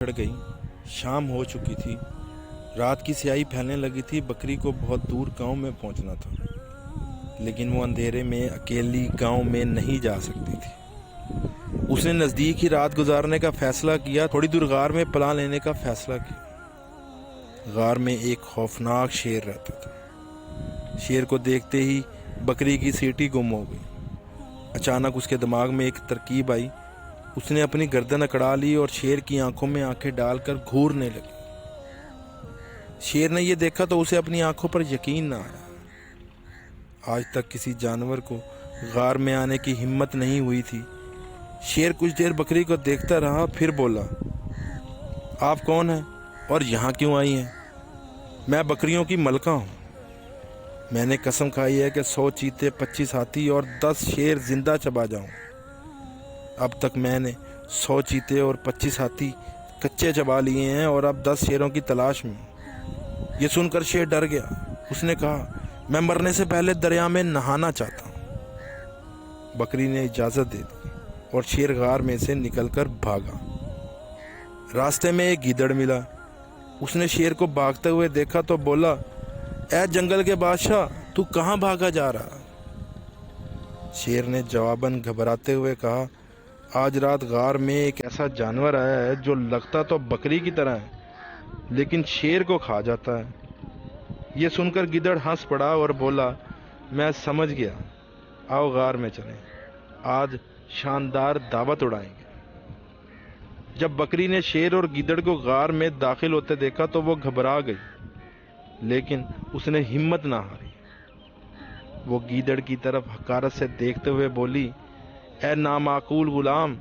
چڑھ گئی۔ شام ہو چکی تھی، رات کی سیاہی پھیلنے لگی تھی۔ بکری کو بہت دور گاؤں میں پہنچنا تھا، لیکن وہ اندھیرے میں اکیلی گاؤں میں نہیں جا سکتی تھی۔ اس نے نزدیک ہی رات گزارنے کا فیصلہ کیا۔ تھوڑی دور غار میں پناہ لینے کا فیصلہ کیا۔ غار میں ایک خوفناک شیر رہتا تھا۔ شیر کو دیکھتے ہی بکری کی سیٹی گم ہو گئی۔ اچانک اس کے دماغ میں ایک ترکیب آئی۔ اس نے اپنی گردن اکڑا لی اور شیر کی آنکھوں میں آنکھیں ڈال کر گھورنے لگی۔ شیر نے یہ دیکھا تو اسے اپنی آنکھوں پر یقین نہ آیا۔ آج تک کسی جانور کو غار میں آنے کی ہمت نہیں ہوئی تھی۔ شیر کچھ دیر بکری کو دیکھتا رہا، پھر بولا، آپ کون ہیں اور یہاں کیوں آئی ہیں؟ میں بکریوں کی ملکہ ہوں۔ میں نے قسم کھائی ہے کہ 100 چیتے، 25 ہاتھی اور 10 شیر زندہ چبا جاؤں۔ اب تک میں نے 100 چیتے اور 25 ہاتھی کچے چبا لیے ہیں اور اب 10 شیروں کی تلاش میں ہوں۔ یہ سن کر شیر ڈر گیا۔ اس نے کہا، میں مرنے سے پہلے دریا میں نہانا چاہتا ہوں۔ بکری نے اجازت دے دی اور شیر غار میں سے نکل کر بھاگا۔ راستے میں ایک گیدڑ ملا۔ اس نے شیر کو بھاگتے ہوئے دیکھا تو بولا، اے جنگل کے بادشاہ، تو کہاں بھاگا جا رہا؟ شیر نے جواباً گھبراتے ہوئے کہا، آج رات غار میں ایک ایسا جانور آیا ہے جو لگتا تو بکری کی طرح ہے لیکن شیر کو کھا جاتا ہے۔ یہ سن کر گیدڑ ہنس پڑا اور بولا، میں سمجھ گیا، آؤ غار میں چلیں، آج شاندار دعوت اڑائیں گے۔ جب بکری نے شیر اور گیدڑ کو غار میں داخل ہوتے دیکھا تو وہ گھبرا گئی، لیکن اس نے ہمت نہ ہاری۔ وہ گیدڑ کی طرف حقارت سے دیکھتے ہوئے بولی، اے نامعقول غلام،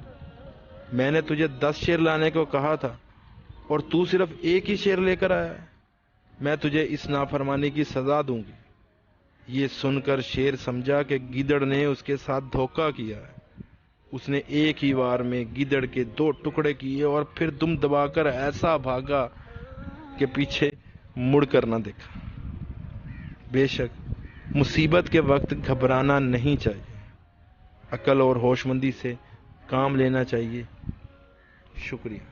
میں نے تجھے 10 شیر لانے کو کہا تھا اور تو صرف ایک ہی شیر لے کر آیا ہے۔ میں تجھے اس نافرمانی کی سزا دوں گی۔ یہ سن کر شیر سمجھا کہ گیدڑ نے اس کے ساتھ دھوکہ کیا ہے۔ اس نے ایک ہی وار میں گیدڑ کے 2 ٹکڑے کیے اور پھر دم دبا کر ایسا بھاگا کہ پیچھے مڑ کر نہ دیکھا۔ بے شک مصیبت کے وقت گھبرانا نہیں چاہیے، عقل اور ہوش مندی سے کام لینا چاہیے۔ شکریہ۔